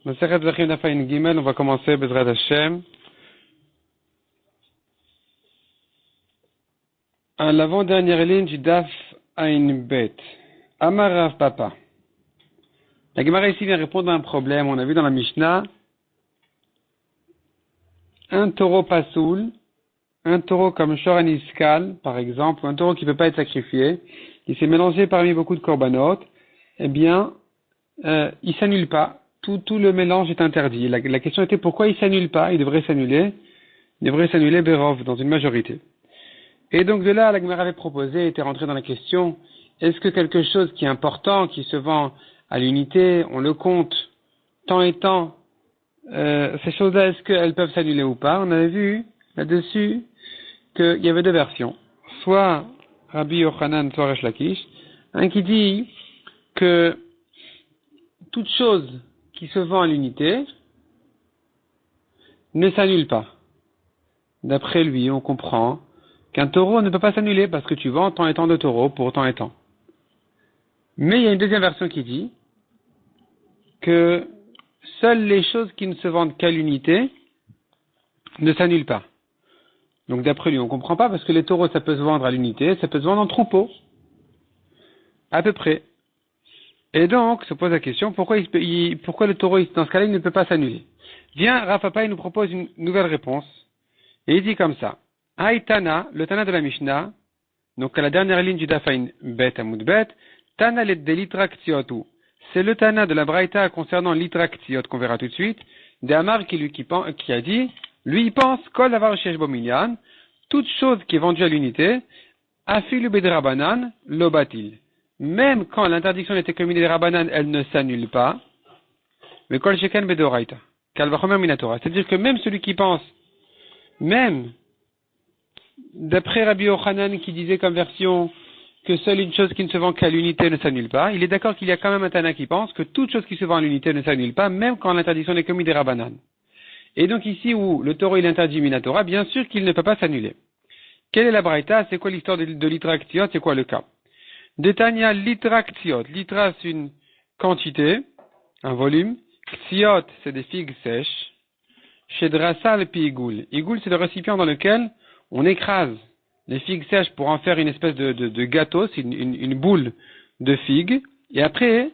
Masechet Zvachim Daf Ayin Gimel, on va commencer Bezrat Hashem. À l'avant-dernière ligne du Daf Ayin Bet. Amar Rav Papa. La Gemara ici vient répondre à un problème. On a vu dans la Mishnah un taureau pasoul, un taureau comme Shoran Iskal, par exemple, un taureau qui ne peut pas être sacrifié, qui s'est mélangé parmi beaucoup de korbanot, eh bien, il s'annule pas. Tout le mélange est interdit. La question était pourquoi il s'annule pas? Il devrait s'annuler Berov, dans une majorité. Et donc de là, la Gemara avait proposé, était rentré dans la question, est-ce que quelque chose qui est important, qui se vend à l'unité, on le compte tant et tant, ces choses-là, est-ce qu'elles peuvent s'annuler ou pas? On avait vu là-dessus qu'il y avait deux versions. Soit Rabbi Yochanan, soit Resh Lakish, un qui dit que toute chose qui se vend à l'unité ne s'annule pas. D'après lui, on comprend qu'un taureau ne peut pas s'annuler parce que tu vends tant et tant de taureaux pour tant et tant. Mais il y a une deuxième version qui dit que seules les choses qui ne se vendent qu'à l'unité ne s'annulent pas. Donc d'après lui, on ne comprend pas parce que les taureaux, ça peut se vendre à l'unité, ça peut se vendre en troupeau. À peu près. Et donc, se pose la question, pourquoi le taureau, dans ce cas-là, il ne peut pas s'annuler? Viens, Rav Papa, il nous propose une nouvelle réponse. Et il dit comme ça. Tana, le Tana de la Mishnah, donc à la dernière ligne du Dafain Bet Amud Bet, Tana de l'Itraktiyotu. C'est le Tana de la Braïta concernant l'Itraktiyot qu'on verra tout de suite. D'Amar qui a dit, lui il pense, Kol Avar Shesh Bo Minyan, toute chose qui est vendue à l'unité, Afilu Bedrabanan, Lobatil. Même quand l'interdiction n'était commune des Rabanan, elle ne s'annule pas. Mais Kol Sheken Bedoraita. Kalvachomer Minatora. C'est-à-dire que même celui qui pense, même d'après Rabbi Yochanan qui disait comme version que seule une chose qui ne se vend qu'à l'unité ne s'annule pas, il est d'accord qu'il y a quand même un Tana qui pense que toute chose qui se vend à l'unité ne s'annule pas, même quand l'interdiction n'est commune des Rabanan. Et donc ici où le taureau il interdit Minatora, bien sûr qu'il ne peut pas s'annuler. Quelle est la Braïta? C'est quoi l'histoire de l'Itraktiot? C'est quoi le cas? De Tanya l'Itraktiot. L'Itra c'est une quantité, un volume. Ksiot c'est des figues sèches. Chez Drassa le Igoul. Igoul c'est le récipient dans lequel on écrase les figues sèches pour en faire une espèce de gâteau, c'est une boule de figues, et après,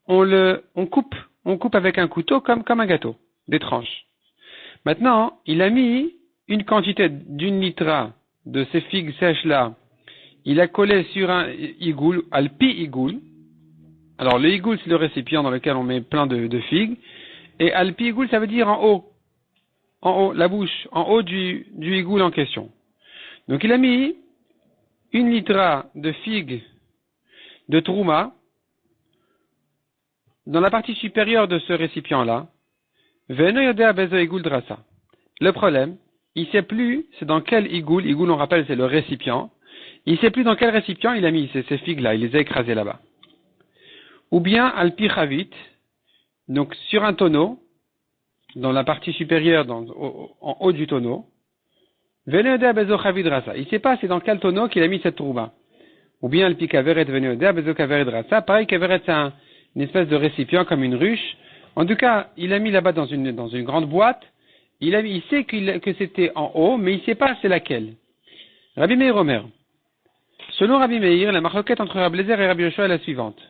on coupe avec un couteau comme un gâteau, des tranches. Maintenant, il a mis une quantité d'une litra de ces figues sèches-là, il a collé sur un igoul, alpi igoul. Alors, le igoul, c'est le récipient dans lequel on met plein de figues, et alpi igoul, ça veut dire en haut, la bouche, en haut du igoul en question. Donc il a mis une litra de figues de trouma dans la partie supérieure de ce récipient-là. Le problème, il ne sait plus c'est dans quel igoul on rappelle c'est le récipient, il ne sait plus dans quel récipient il a mis ces figues-là, il les a écrasées là-bas. Ou bien alpi chavit, donc sur un tonneau, dans la partie supérieure, en haut du tonneau. Il ne sait pas c'est dans quel tonneau qu'il a mis cette trouba. Ou bien alpi kaveret veneodea bezo kaveret drasa. Pareil, kaveret c'est une espèce de récipient comme une ruche. En tout cas, il a mis là-bas dans une grande boîte. Il sait que c'était en haut, mais il ne sait pas c'est laquelle. Rabbi Meir Omer. Selon Rabbi Meir, la marloquette entre Rabbi Eliezer et Rabbi Yoshua est la suivante.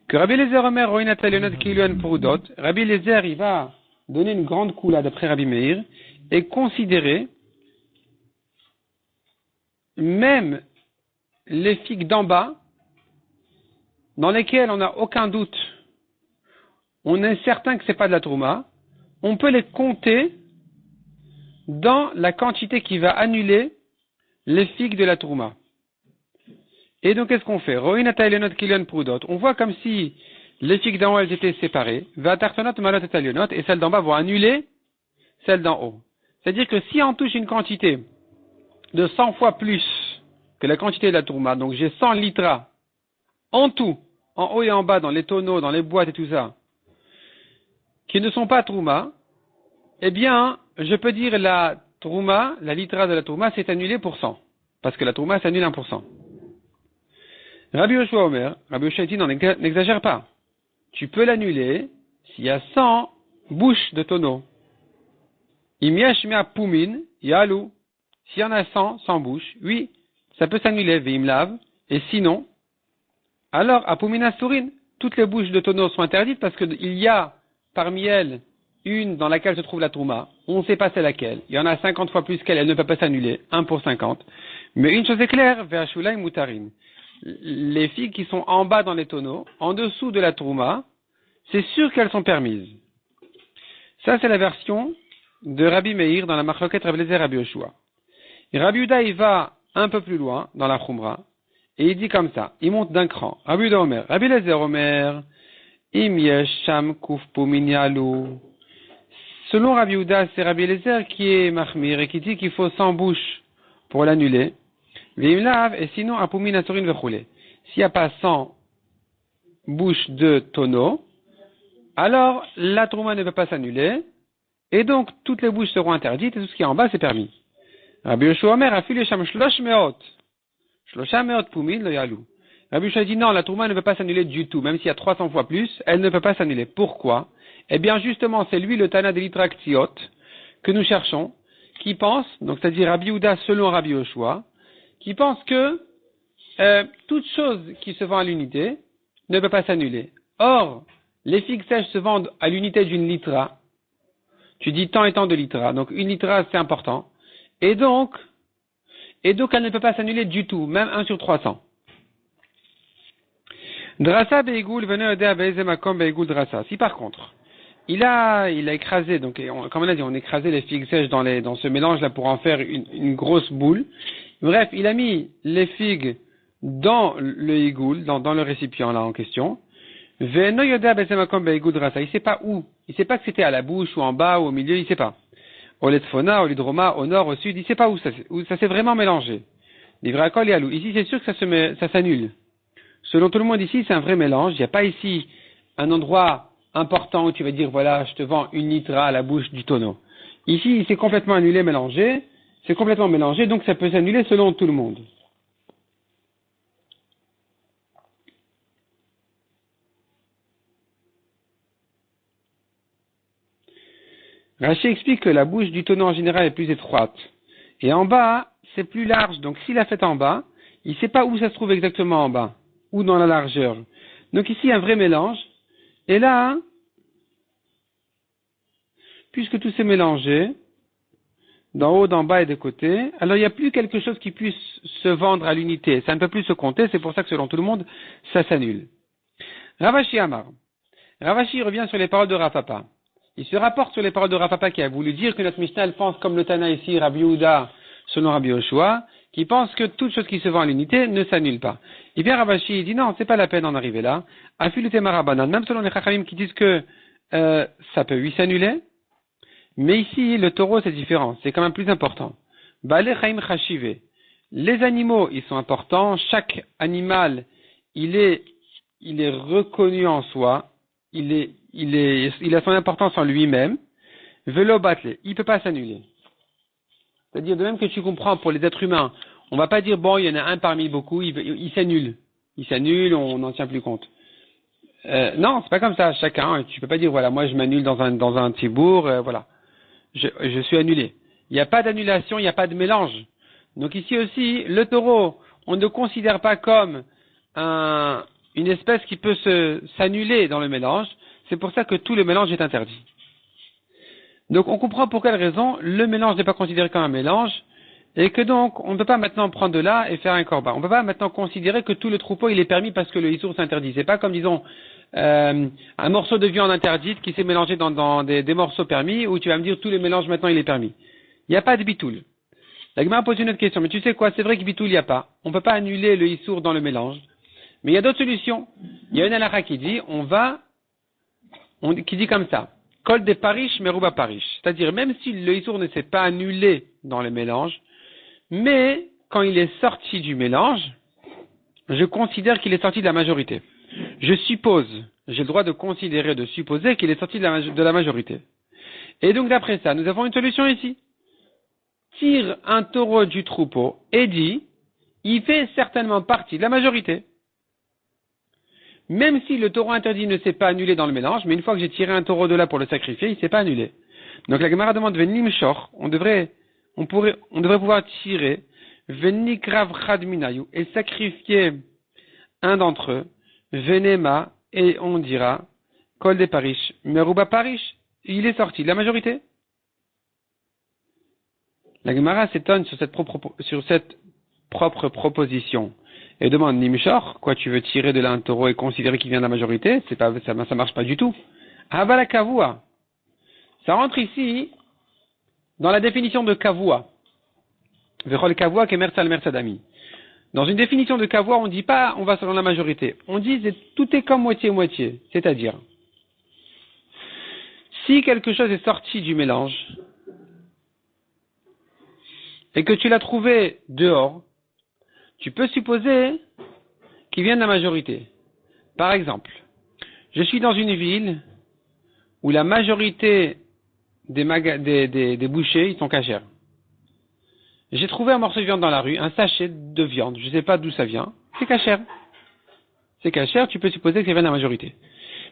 Que Rabbi Eliezer Omer roinat talionot kiluan pourudot. Rabbi Eliezer, il va donner une grande coula d'après Rabbi Meir et considérer même les figues d'en bas, dans lesquelles on n'a aucun doute, on est certain que c'est pas de la trouma, on peut les compter dans la quantité qui va annuler les figues de la trouma. Et donc qu'est-ce qu'on fait? On voit comme si les figues d'en haut elles étaient séparées, et celles d'en bas vont annuler celles d'en haut. C'est-à-dire que si on touche une quantité de 100 fois plus que la quantité de la tourma, donc j'ai 100 litras en tout, en haut et en bas, dans les tonneaux, dans les boîtes et tout ça, qui ne sont pas trouma, eh bien, je peux dire la trouma, la litra de la trouma, c'est annulé pour 100. Parce que la trouma s'annule 1%. Rabbi Yoshua Omer, Rabbi Yoshua dit non, n'exagère pas. Tu peux l'annuler s'il y a 100 bouches de tonneau. Im yesh mea pumin, yalu. S'il y en a 100 bouches, oui, ça peut s'annuler, veim lav. Et sinon, alors, apumina surin, toutes les bouches de tonneau sont interdites parce qu'il y a parmi elles une dans laquelle se trouve la trouma. On ne sait pas c'est laquelle. Il y en a 50 fois plus qu'elle, elle ne peut pas s'annuler. 1 pour 50. Mais une chose est claire, ve'ashulai mutarin. Les filles qui sont en bas dans les tonneaux, en dessous de la trouma, c'est sûr qu'elles sont permises. Ça, c'est la version de Rabbi Meir dans la Machloket Rabbi Eliezer Rabbi Yoshua. Rabbi Yehuda, il va un peu plus loin dans la Khumra, et il dit comme ça, il monte d'un cran. Rabbi Yehuda Omer, Rabbi Eliezer Omer, Im yesh sham kuf pumin yalu. Selon Rabbi Yehuda, c'est Rabbi Eliezer qui est Mahmir et qui dit qu'il faut 100 bouches pour l'annuler. Veim lav, et sinon, apumin asurin vechule. S'il n'y a pas 100 bouches de tonneau, alors la trouma ne peut pas s'annuler, et donc toutes les bouches seront interdites, et tout ce qui est en bas, c'est permis. Rabbi Yoshua Omer a filé sham shlosh meot pumin lo yalu. Rabbi Yoshua dit non, la trouma ne peut pas s'annuler du tout, même s'il y a 300 fois plus, elle ne peut pas s'annuler. Pourquoi? Eh bien justement, c'est lui le Tana de l'Itraktiot que nous cherchons, qui pense, donc c'est-à-dire Rabbi Yehuda selon Rabbi Yoshua, qui pense que toute chose qui se vend à l'unité ne peut pas s'annuler. Or, les figues sèches se vendent à l'unité d'une litra. Tu dis tant et tant de litra, donc une litra c'est important. Et donc elle ne peut pas s'annuler du tout, même 1 sur 300. Drasa beigul venait aider à baiser makom beigul drasa. Si par contre, il a écrasé, donc comme on a dit, on a écrasé les figues sèches dans ce mélange là pour en faire une grosse boule. Bref, il a mis les figues dans le igoul, dans le récipient là en question. Veno yoda baiser makom beigul drasa. Il sait pas où. Il sait pas que c'était à la bouche ou en bas ou au milieu, il sait pas. Au Letfona, au Lidroma, au nord, au sud, il ne sait pas où ça s'est vraiment mélangé. Livrakol et Alou. Ici, c'est sûr que ça s'annule. Selon tout le monde ici, c'est un vrai mélange. Il n'y a pas ici un endroit important où tu vas dire, voilà, je te vends une litra à la bouche du tonneau. Ici, c'est complètement annulé, mélangé. C'est complètement mélangé, donc ça peut s'annuler selon tout le monde. Rachi explique que la bouche du tonneau en général est plus étroite. Et en bas, c'est plus large. Donc s'il a fait en bas, il ne sait pas où ça se trouve exactement en bas, ou dans la largeur. Donc ici, un vrai mélange. Et là, puisque tout s'est mélangé, d'en haut, d'en bas et des côtés, alors il n'y a plus quelque chose qui puisse se vendre à l'unité. Ça ne peut plus se compter, c'est pour ça que selon tout le monde, ça s'annule. Ravashi Amar. Ravashi revient sur les paroles de Rafapa. Il se rapporte sur les paroles de Rafapa qui a voulu dire que notre Mishnah, elle pense comme le Tana ici, Rabbi Yehuda, selon Rabbi Yoshua, qui pense que toute chose qui se vend à l'unité ne s'annule pas. Et bien Ravashi dit non, c'est pas la peine d'en arriver là. Afilu Temarabanan, même selon les Chachamim qui disent que ça peut oui s'annuler, mais ici le taureau c'est différent, c'est quand même plus important. Bale Chaim Chashive. Les animaux, ils sont importants, chaque animal, il est reconnu en soi, il a son importance en lui-même. Velo batle, il peut pas s'annuler. C'est-à-dire, de même que tu comprends pour les êtres humains, on va pas dire, bon, il y en a un parmi beaucoup, il s'annule. Il s'annule, on n'en tient plus compte. Non, c'est pas comme ça, chacun, tu peux pas dire, voilà, moi je m'annule dans un tibour, voilà. Je suis annulé. Il n'y a pas d'annulation, il n'y a pas de mélange. Donc ici aussi, le taureau, on ne le considère pas comme une espèce qui peut s'annuler dans le mélange. C'est pour ça que tout le mélange est interdit. Donc on comprend pour quelle raison le mélange n'est pas considéré comme un mélange et que donc on ne peut pas maintenant prendre de là et faire un corban. On ne peut pas maintenant considérer que tout le troupeau il est permis parce que le issour s'interdit. C'est pas comme disons un morceau de viande interdite qui s'est mélangé dans des morceaux permis où tu vas me dire tous les mélanges maintenant il est permis. Il n'y a pas de bitoul. La Gemara pose une autre question, mais tu sais quoi, c'est vrai que bitoul il n'y a pas. On ne peut pas annuler le issour dans le mélange. Mais il y a d'autres solutions. Il y a une halakha qui dit qui dit comme ça. Kol de parish meruba parish. C'est-à-dire, même si le issour ne s'est pas annulé dans le mélange, mais quand il est sorti du mélange, je considère qu'il est sorti de la majorité. Je suppose, j'ai le droit de considérer, de supposer qu'il est sorti de la majorité. Et donc, d'après ça, nous avons une solution ici. Tire un taureau du troupeau et dit, il fait certainement partie de la majorité. Même si le taureau interdit ne s'est pas annulé dans le mélange, mais une fois que j'ai tiré un taureau de là pour le sacrifier, il ne s'est pas annulé. Donc la Gemara demande Venimshor, on devrait pouvoir tirer Venikrav Chadminayu et sacrifier un d'entre eux, Venema, et on dira Kol de Parish, Meruba Parish, il est sorti de la majorité. La Gemara s'étonne sur cette propre proposition et demande Nimshor, quoi tu veux tirer de là un taureau et considérer qu'il vient de la majorité? Ça marche pas du tout. Avala Kavua. Ça rentre ici dans la définition de Kavua. Vechol Kavua kemertzal mertzadami. Dans une définition de Kavua, on dit pas on va selon la majorité. On dit tout est comme moitié-moitié. C'est-à-dire, si quelque chose est sorti du mélange et que tu l'as trouvé dehors, tu peux supposer qu'il vient de la majorité. Par exemple, je suis dans une ville où la majorité des bouchers, ils sont cachers. J'ai trouvé un morceau de viande dans la rue, un sachet de viande, je ne sais pas d'où ça vient, c'est cachère. C'est cachère, tu peux supposer que ça vient de la majorité.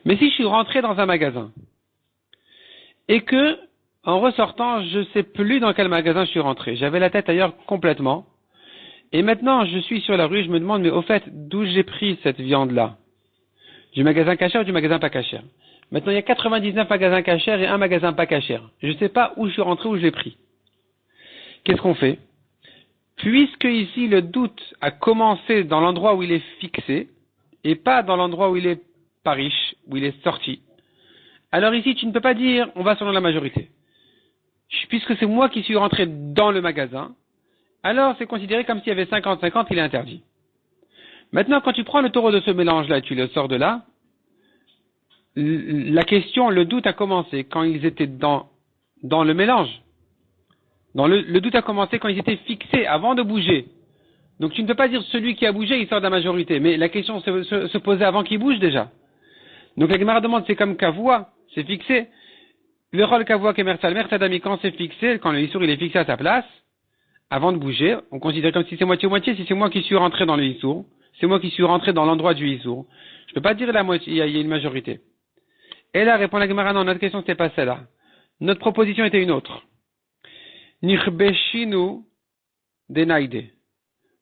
Mais si je suis rentré dans un magasin, et que, en ressortant, je ne sais plus dans quel magasin je suis rentré, j'avais la tête ailleurs complètement, et maintenant je suis sur la rue, je me demande, mais au fait, d'où j'ai pris cette viande-là? Du magasin cachère ou du magasin pas cachère? Maintenant, il y a 99 magasins cachères et un magasin pas cachère. Je ne sais pas où je suis rentré, où je l'ai pris. Qu'est-ce qu'on fait? Puisque ici le doute a commencé dans l'endroit où il est fixé, et pas dans l'endroit où il est parish, où il est sorti, alors ici tu ne peux pas dire on va selon la majorité. Puisque c'est moi qui suis rentré dans le magasin, alors c'est considéré comme s'il y avait 50-50, il est interdit. Maintenant, quand tu prends le taureau de ce mélange-là et tu le sors de là, la question, le doute a commencé quand ils étaient dans le mélange. Le doute a commencé quand ils étaient fixés, avant de bouger. Donc tu ne peux pas dire celui qui a bougé, il sort de la majorité. Mais la question se posait avant qu'il bouge déjà. Donc la Gemara demande, c'est comme Kavua, c'est fixé. Le rôle Kavua kemersal mertzadami, quand c'est fixé, quand le Issour il est fixé à sa place, avant de bouger, on considère comme si c'est moitié-moitié, si c'est moi qui suis rentré dans le Issour, c'est moi qui suis rentré dans l'endroit du Issour. Je ne peux pas dire la moitié, il y a une majorité. Et là, répond la Gemara, non, notre question c'était pas celle-là. Notre proposition était une autre. Nichbeshinu denaide.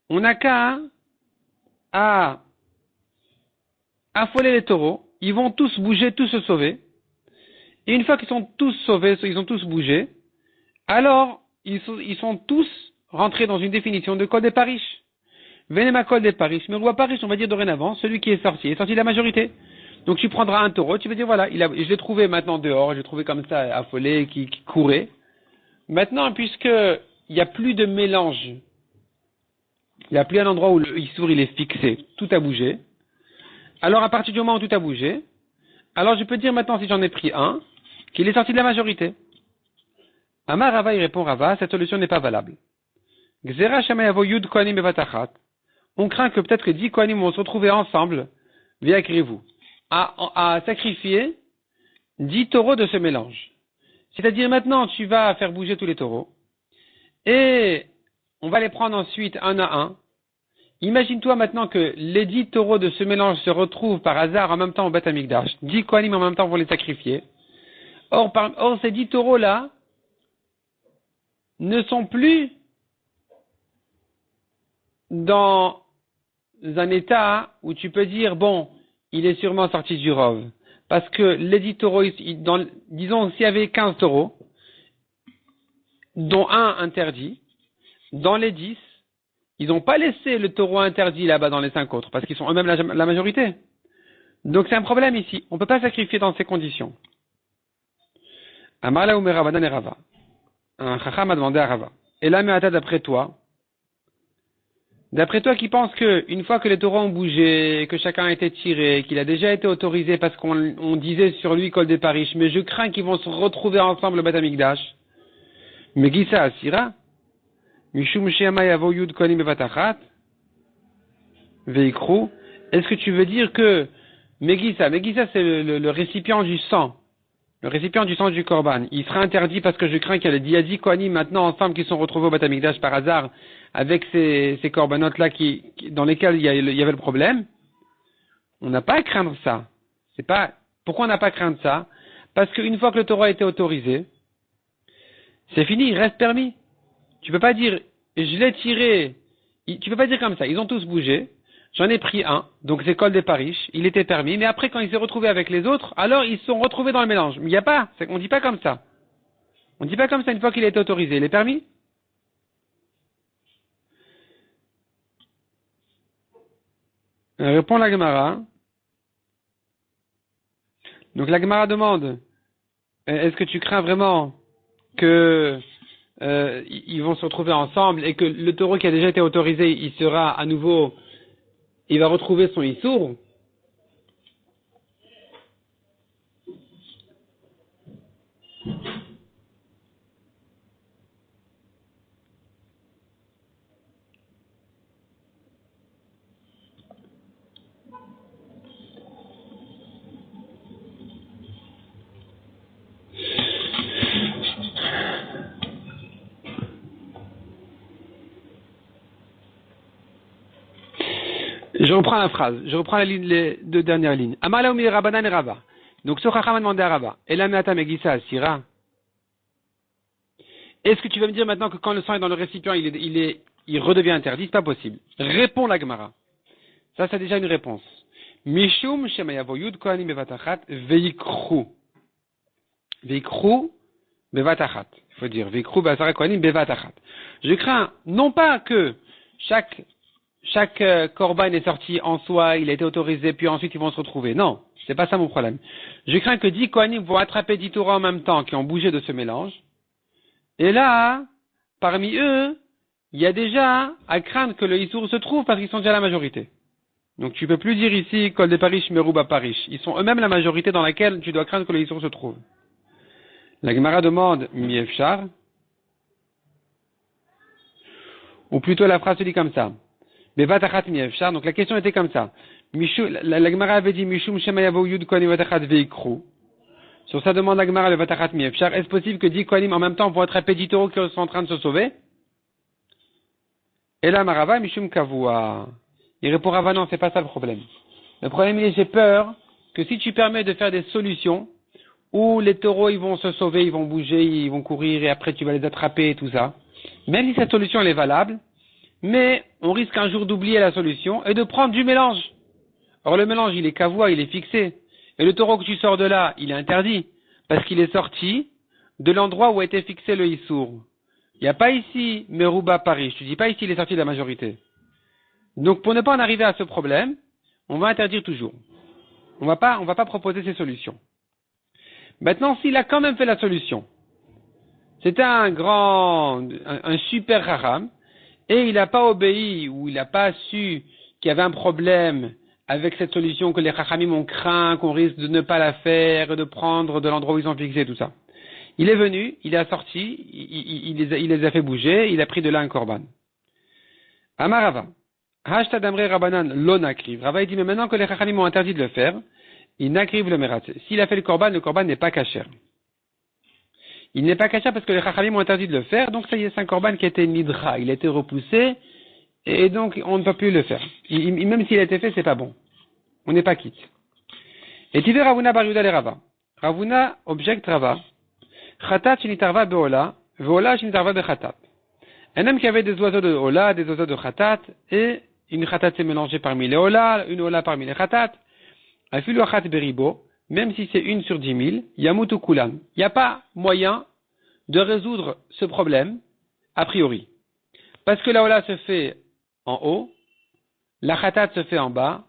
On n'a qu'à affoler les taureaux. Ils vont tous bouger, tous se sauver. Et une fois qu'ils sont tous sauvés, ils ont tous bougé, alors ils sont tous rentrés dans une définition de code des parish. Venema code des parish. Mais roi parish, on va dire dorénavant, celui qui est sorti de la majorité. Donc tu prendras un taureau, tu vas dire voilà, je l'ai trouvé maintenant dehors, je l'ai trouvé comme ça affolé, qui courait. Maintenant, puisque il n'y a plus de mélange, il n'y a plus un endroit où le Issour il est fixé, tout a bougé. Alors à partir du moment où tout a bougé, alors je peux dire maintenant si j'en ai pris un, qu'il est sorti de la majorité. Amar Rava, il répond Rava, cette solution n'est pas valable. Gzera shamayavo yud kohanim bevatachat. On craint que peut-être que 10 kohanim vont se retrouver ensemble, via vous, à sacrifier 10 taureaux de ce mélange. C'est-à-dire maintenant tu vas faire bouger tous les taureaux, et on va les prendre ensuite un à un. Imagine-toi maintenant que les 10 taureaux de ce mélange se retrouvent par hasard en même temps au Beth Amikdash. 10 kohanim en même temps vont les sacrifier. Or ces 10 taureaux-là ne sont plus dans un état où tu peux dire, bon, il est sûrement sorti du rov. Parce que les 10 taureaux, disons, s'il y avait 15 taureaux, dont un interdit, dans les 10, ils n'ont pas laissé le taureau interdit là-bas dans les 5 autres, parce qu'ils sont eux-mêmes la majorité. Donc c'est un problème ici. On ne peut pas sacrifier dans ces conditions. Amala Umer Ravadan et Rava. Un chacham a demandé à Rava. Et là, mais d'après toi qui pense que une fois que les taureaux ont bougé, que chacun a été tiré, qu'il a déjà été autorisé parce qu'on disait sur lui Kol des Parish, mais je crains qu'ils vont se retrouver ensemble au Beth Amikdash. Mais Gissa Asira, Mishum Sheama Yavo Yud Kohanim Bevatachat, Veikru, est-ce que tu veux dire que Megissa c'est le récipient du sang. Le récipient du sang du Korban, il sera interdit parce que je crains qu'il y a les Diadi Kohanim maintenant ensemble qui sont retrouvés au Beth Amikdash par hasard avec ces Korbanotes-là dans lesquels il y avait le problème. On n'a pas à craindre ça. Pourquoi on n'a pas à craindre ça? Parce qu'une fois que le taureau a été autorisé, c'est fini, il reste permis. Tu peux pas dire, je l'ai tiré. Tu peux pas dire comme ça. Ils ont tous bougé. J'en ai pris un. Donc c'est col des parish. Il était permis. Mais après, quand il s'est retrouvé avec les autres, alors ils se sont retrouvés dans le mélange. Mais il n'y a pas. On dit pas comme ça. On dit pas comme ça une fois qu'il a été autorisé. Il est permis. Répond la Gemara. Donc la Gemara demande, est-ce que tu crains vraiment que ils vont se retrouver ensemble et que le taureau qui a déjà été autorisé, il sera à nouveau, il va retrouver son issour? Je reprends la phrase, je reprends les deux dernières lignes. Amala umi Rabanan et Rava. Donc ce Chacham a demandé à Rava, et la meata megissa asira. Est-ce que tu vas me dire maintenant que quand le sang est dans le récipient, il redevient interdit? C'est pas possible. Réponds la Gemara. Ça, c'est déjà une réponse. Mishum shemayavoyud kohanim bevatachat veikru. Veikru bevatachat. Il faut dire veikru basara kohanim bevatachat. Je crains non pas que chaque korban est sorti en soi, il a été autorisé, puis ensuite ils vont se retrouver. Non, c'est pas ça mon problème. Je crains que 10 kohanim vont attraper 10 Torah en même temps qui ont bougé de ce mélange. Et là, parmi eux, il y a déjà à craindre que le Issour se trouve parce qu'ils sont déjà la majorité. Donc tu peux plus dire ici Kol de Parish, Merouba Parish. Ils sont eux-mêmes la majorité dans laquelle tu dois craindre que le Issour se trouve. La Gemara demande Miefchar. Ou plutôt la phrase se dit comme ça. Bevatachat Miefchar. Donc la question était comme ça. La Gemara avait dit Mishum Shemayavo Yud Kohanim Vatachat Veikru. Sur sa demande, la Gemara le Vatachat Miefchar. Est-ce possible que 10 Kohanim en même temps vont attraper 10 taureaux qui sont en train de se sauver? Et là, Marava Mishum Kavua. Il répond Rava, non, c'est pas ça le problème. Le problème, il est, j'ai peur que si tu permets de faire des solutions où les taureaux, ils vont se sauver, ils vont bouger, ils vont courir et après tu vas les attraper et tout ça, même si cette solution, elle est valable, mais on risque un jour d'oublier la solution et de prendre du mélange. Or, le mélange, il est kavoua, il est fixé. Et le taureau que tu sors de là, il est interdit parce qu'il est sorti de l'endroit où a été fixé le Issour. Il n'y a pas ici Merouba Paris. Je te dis pas ici il est sorti de la majorité. Donc pour ne pas en arriver à ce problème, on va interdire toujours. On va pas proposer ces solutions. Maintenant, s'il a quand même fait la solution, c'était un super haram, et il n'a pas obéi, ou il n'a pas su qu'il y avait un problème avec cette solution que les hachamim ont craint, qu'on risque de ne pas la faire, de prendre de l'endroit où ils ont fixé, tout ça. Il est venu, il a sorti, il les a fait bouger, il a pris de là un korban. Amarava. Hashta damre rabanan lo nakriv. Rava dit, mais maintenant que les chachamim ont interdit de le faire, il nakriv le meratze. S'il a fait le korban n'est pas kasher. Il n'est pas kasher parce que les chachamim ont interdit de le faire, donc ça y est, c'est un korban qui a été nidra, il a été repoussé, et donc on ne peut plus le faire. Même s'il a été fait, c'est pas bon. On n'est pas quitte. Et tu veux Ravuna bar Yuda le Rava. Ravuna objecte Rava. Chatat shinitarva beola, veola shinitarva bechatat. Un homme qui avait des oiseaux de ola, des oiseaux de chatat, et une chatat s'est mélangée parmi les ola, une ola parmi les chatat. Afilu achat beribo, même si c'est 1 sur 10 000, yamutu kulam. Il n'y a pas moyen de résoudre ce problème, a priori. Parce que la ola se fait en haut, la chatat se fait en bas.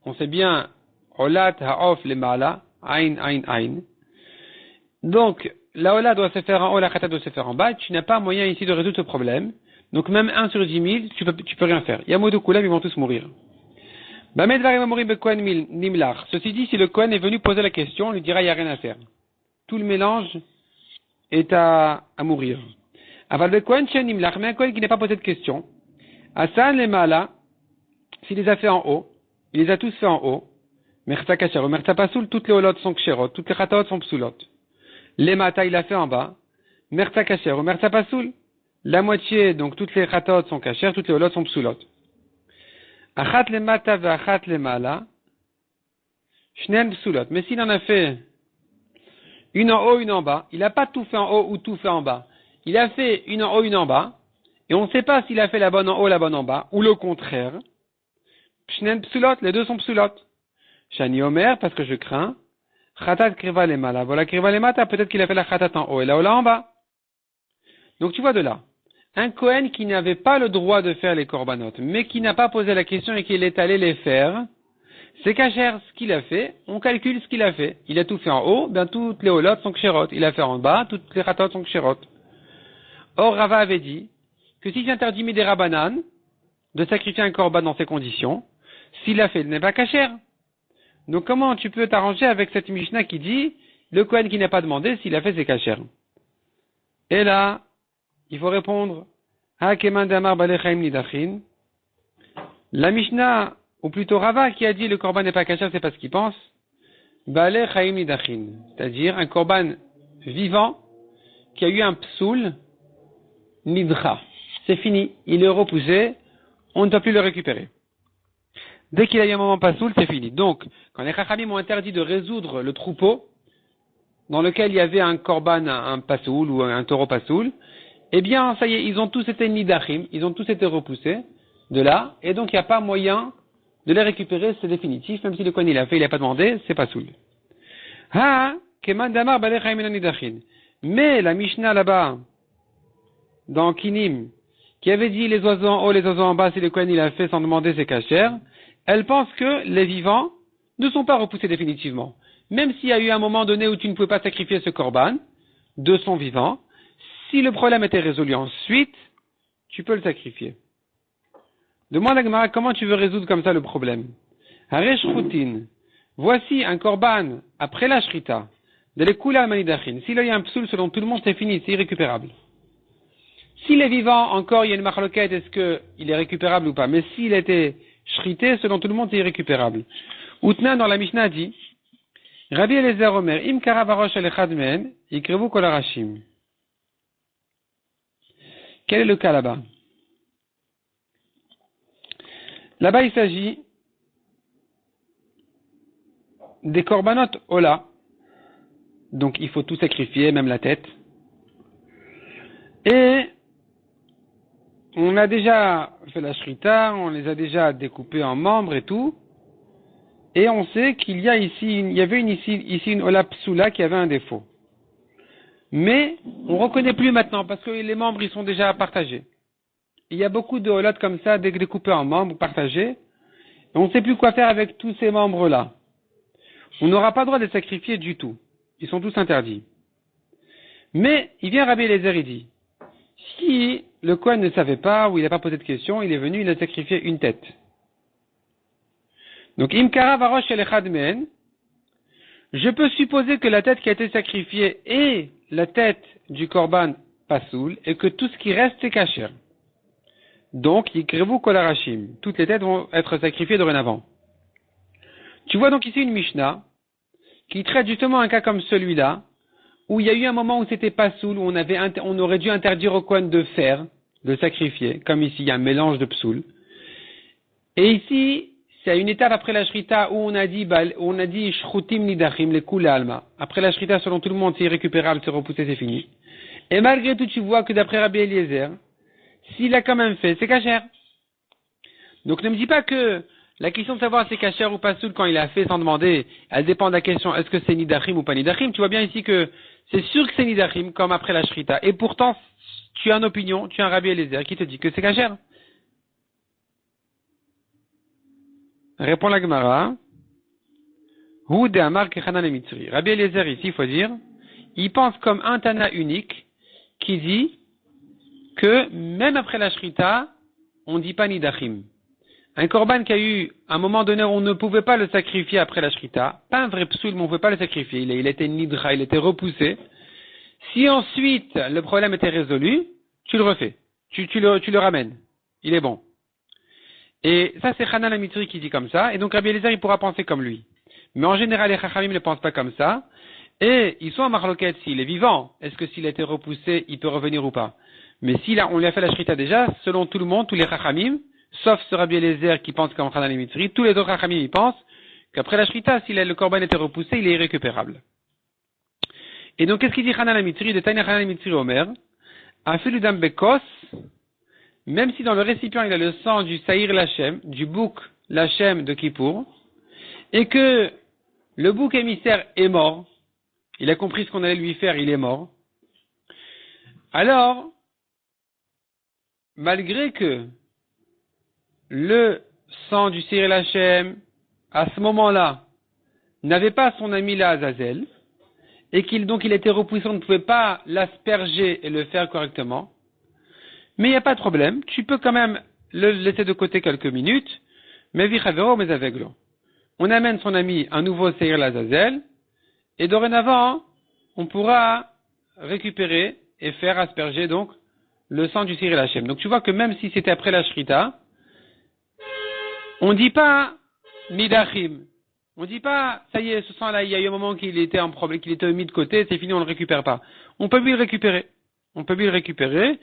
On sait bien, olat ha'of le ma'ala, ain, ain, ain. Donc, la ola doit se faire en haut, la chatat doit se faire en bas. Tu n'as pas moyen ici de résoudre ce problème. Donc, même 1 sur 10 000, tu peux rien faire. Yamutu kulam, ils vont tous mourir. Ceci dit, si le Kohen est venu poser la question, on lui dira il n'y a rien à faire. Tout le mélange est à mourir. Aval le Kohen chez Nimlach, mais un Kohen qui n'a pas posé de question. Asan les Mala, s'il les a fait en haut, il les a tous fait en haut. Merta Kachero, Merta Pasoul, toutes les holotes sont kshérot, toutes les chataot sont psoulot. Les Mata, il a fait en bas. Merta Kachero, Merta Pasoul, la moitié, donc toutes les chataot sont kachères, toutes les holotes sont psoulot. Achat le mata ve achat le mala, Shnen psulot. Mais s'il en a fait une en haut, une en bas, il n'a pas tout fait en haut ou tout fait en bas. Il a fait une en haut, une en bas, et on ne sait pas s'il a fait la bonne en haut, la bonne en bas, ou le contraire. Shnen psulot, les deux sont psulot. Shani Omer, parce que je crains. Khatat kriva lema. La voilà kriva lema, peut-être qu'il a fait la khatat en haut et la ola en bas. Donc tu vois de là. Un Kohen qui n'avait pas le droit de faire les korbanot, mais qui n'a pas posé la question et qu'il est allé les faire, c'est kasher ce qu'il a fait, on calcule ce qu'il a fait. Il a tout fait en haut, bien toutes les olot sont ksherot. Il a fait en bas, toutes les khatot sont ksherot. Or, Rava avait dit que si j'interdis des rabanan de sacrifier un korban dans ces conditions, s'il l'a fait, il n'est pas kasher. Donc comment tu peux t'arranger avec cette Mishnah qui dit le Kohen qui n'a pas demandé s'il a fait ses kasher? Et là, il faut répondre Hakeman damar balechaim nidachin. La Mishnah, ou plutôt Rava qui a dit le korban n'est pas kasher, c'est pas ce qu'il pense. Balechaim nidachin, c'est-à-dire un korban vivant qui a eu un psoul nidra. C'est fini, il est repoussé, on ne doit plus le récupérer. Dès qu'il a eu un moment pasoul, c'est fini. Donc, quand les Chachamim ont interdit de résoudre le troupeau, dans lequel il y avait un korban, un pasoul ou un taureau pasoul, eh bien, ça y est, ils ont tous été nidachim, ils ont tous été repoussés de là, et donc il n'y a pas moyen de les récupérer, c'est définitif, même si le Kohen il a fait, il n'a pas demandé, c'est pasoul. Keman damar balechaim nidachin. Mais la Mishnah là-bas, dans Kinim, qui avait dit les oiseaux en haut, les oiseaux en bas, si le Kohen il a fait sans demander, c'est kasher, elle pense que les vivants ne sont pas repoussés définitivement. Même s'il y a eu un moment donné où tu ne pouvais pas sacrifier ce korban de son vivant, si le problème était résolu ensuite, tu peux le sacrifier. Demande à Gemara comment tu veux résoudre comme ça le problème. Haresh Routin. Voici un korban après la shrita de l'ekula manidachin. S'il y a un psoul selon tout le monde, c'est fini, c'est irrécupérable. S'il est vivant, encore, il y a une marloquette, est-ce qu'il est récupérable ou pas? Mais s'il était shrité, selon tout le monde, c'est irrécupérable. Outna, dans la Mishnah, dit, Rabbi Eliezer Omer, Im karavarosh el echad men, ikrevu kol harashim. Quel est le cas là-bas? Là-bas, il s'agit des korbanot ola. Donc, il faut tout sacrifier, même la tête. Et on a déjà fait la shrita, on les a déjà découpés en membres et tout. Et on sait qu'il y a ici, il y avait ici une ola psoula qui avait un défaut. Mais on ne reconnaît plus maintenant parce que les membres ils sont déjà partagés. Il y a beaucoup de olot comme ça, découpés en membres, partagés. Et on ne sait plus quoi faire avec tous ces membres-là. On n'aura pas le droit de les sacrifier du tout. Ils sont tous interdits. Mais il vient Rabbi Eliezer, il dit, si le Kohen ne savait pas ou il n'a pas posé de question, il est venu, il a sacrifié une tête. Donc, Imkara varosh el echad men, je peux supposer que la tête qui a été sacrifiée est la tête du korban pasoul et que tout ce qui reste c'est kasher. Donc, yikrevu kol harashim. Toutes les têtes vont être sacrifiées dorénavant. Tu vois donc ici une Mishnah qui traite justement un cas comme celui-là, où il y a eu un moment où c'était pasoul, où on aurait dû interdire au Kohen de faire, de sacrifier, comme ici il y a un mélange de psoul. Et ici, c'est une étape après la shrita où on a dit shrutim nidachim les kula alma. Après la shrita, selon tout le monde, c'est irrécupérable, c'est repoussé, c'est fini. Et malgré tout, tu vois que d'après Rabbi Eliezer, s'il a quand même fait, c'est kasher. Donc ne me dis pas que la question de savoir si c'est kasher ou pas soul quand il a fait sans demander, elle dépend de la question est-ce que c'est nidachim ou pas nidachim. Tu vois bien ici que c'est sûr que c'est nidachim comme après la shrita. Et pourtant, tu as une opinion, tu as un Rabbi Eliezer qui te dit que c'est kasher. Répond la Gemara. Hu de Amar Kechanan et Mitzri. Rabbi Eliezer ici, il faut dire, il pense comme un Tana unique qui dit que même après la shrita, on ne dit pas nidachim. Un korban qui a eu, à un moment donné, on ne pouvait pas le sacrifier après la shrita, pas un vrai psoul, mais on ne pouvait pas le sacrifier. Il était nidra, il était repoussé. Si ensuite le problème était résolu, tu le refais. Tu le ramènes. Il est bon. Et ça, c'est Hanan Amitri qui dit comme ça. Et donc, Rabbi Eliezer, il pourra penser comme lui. Mais en général, les Chachamim ne pensent pas comme ça. Et ils sont à marloquette s'il est vivant. Est-ce que s'il a été repoussé, il peut revenir ou pas? Mais on lui a fait la shrita déjà, selon tout le monde, tous les Chachamim, sauf ce Rabbi Eliezer qui pense comme Hanan Amitri, tous les autres Chachamim, ils pensent qu'après la shrita, si le korban était repoussé, il est irrécupérable. Et donc, qu'est-ce qu'il dit Hanan Amitri, de Taina Hanan Amitri Omer, Afiludam Bekos, même si dans le récipient il a le sang du Saïr Lachem, du bouc Lachem de Kippour, et que le bouc émissaire est mort, il a compris ce qu'on allait lui faire, il est mort, alors, malgré que le sang du Saïr Lachem, à ce moment-là, n'avait pas son ami là, Azazel, et qu'il était repoussé, on ne pouvait pas l'asperger et le faire correctement, mais il n'y a pas de problème, tu peux quand même le laisser de côté quelques minutes, mais vichavero, mais aveglo. On amène son ami un nouveau Seir Lazazel, et dorénavant, on pourra récupérer et faire asperger donc le sang du Seir Lachem. Donc tu vois que même si c'était après la Shrita, on ne dit pas Midachim. On ne dit pas, ça y est, ce sang-là, il y a eu un moment qu'il était en problème, qu'il était mis de côté, c'est fini, on ne le récupère pas. On peut lui le récupérer.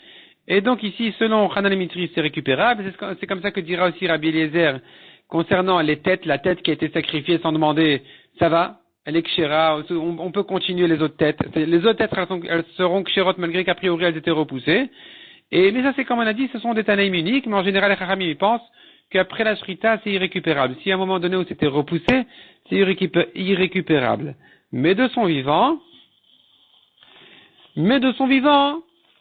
Et donc ici, selon Hanan Amitri, c'est récupérable. C'est comme ça que dira aussi Rabbi Eliezer concernant les têtes, la tête qui a été sacrifiée sans demander, ça va, elle est kshera, on peut continuer les autres têtes. Les autres têtes, elles seront ksherot malgré qu'a priori elles étaient repoussées. Mais ça, c'est comme on a dit, ce sont des tanaïm uniques, mais en général, les Chachamim, ils pensent qu'après la shrita, c'est irrécupérable. Si à un moment donné où c'était repoussé, c'est irrécupérable. Mais de son vivant,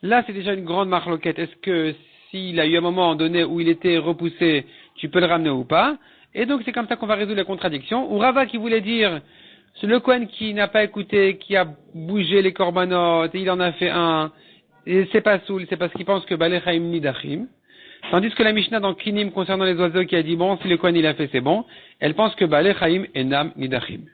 là, c'est déjà une grande marloquette. Est-ce que s'il a eu un moment donné où il était repoussé, tu peux le ramener ou pas? Et donc, c'est comme ça qu'on va résoudre la contradiction. Ou Rava qui voulait dire, c'est le Kohen qui n'a pas écouté, qui a bougé les korbanot, et il en a fait un, et c'est pas soul, c'est parce qu'il pense que Balei Chaim Nidachim. Tandis que la Mishnah dans Kinim concernant les oiseaux qui a dit bon, si le Kohen il a fait, c'est bon, elle pense que Balei Chaim Enam Nidachim.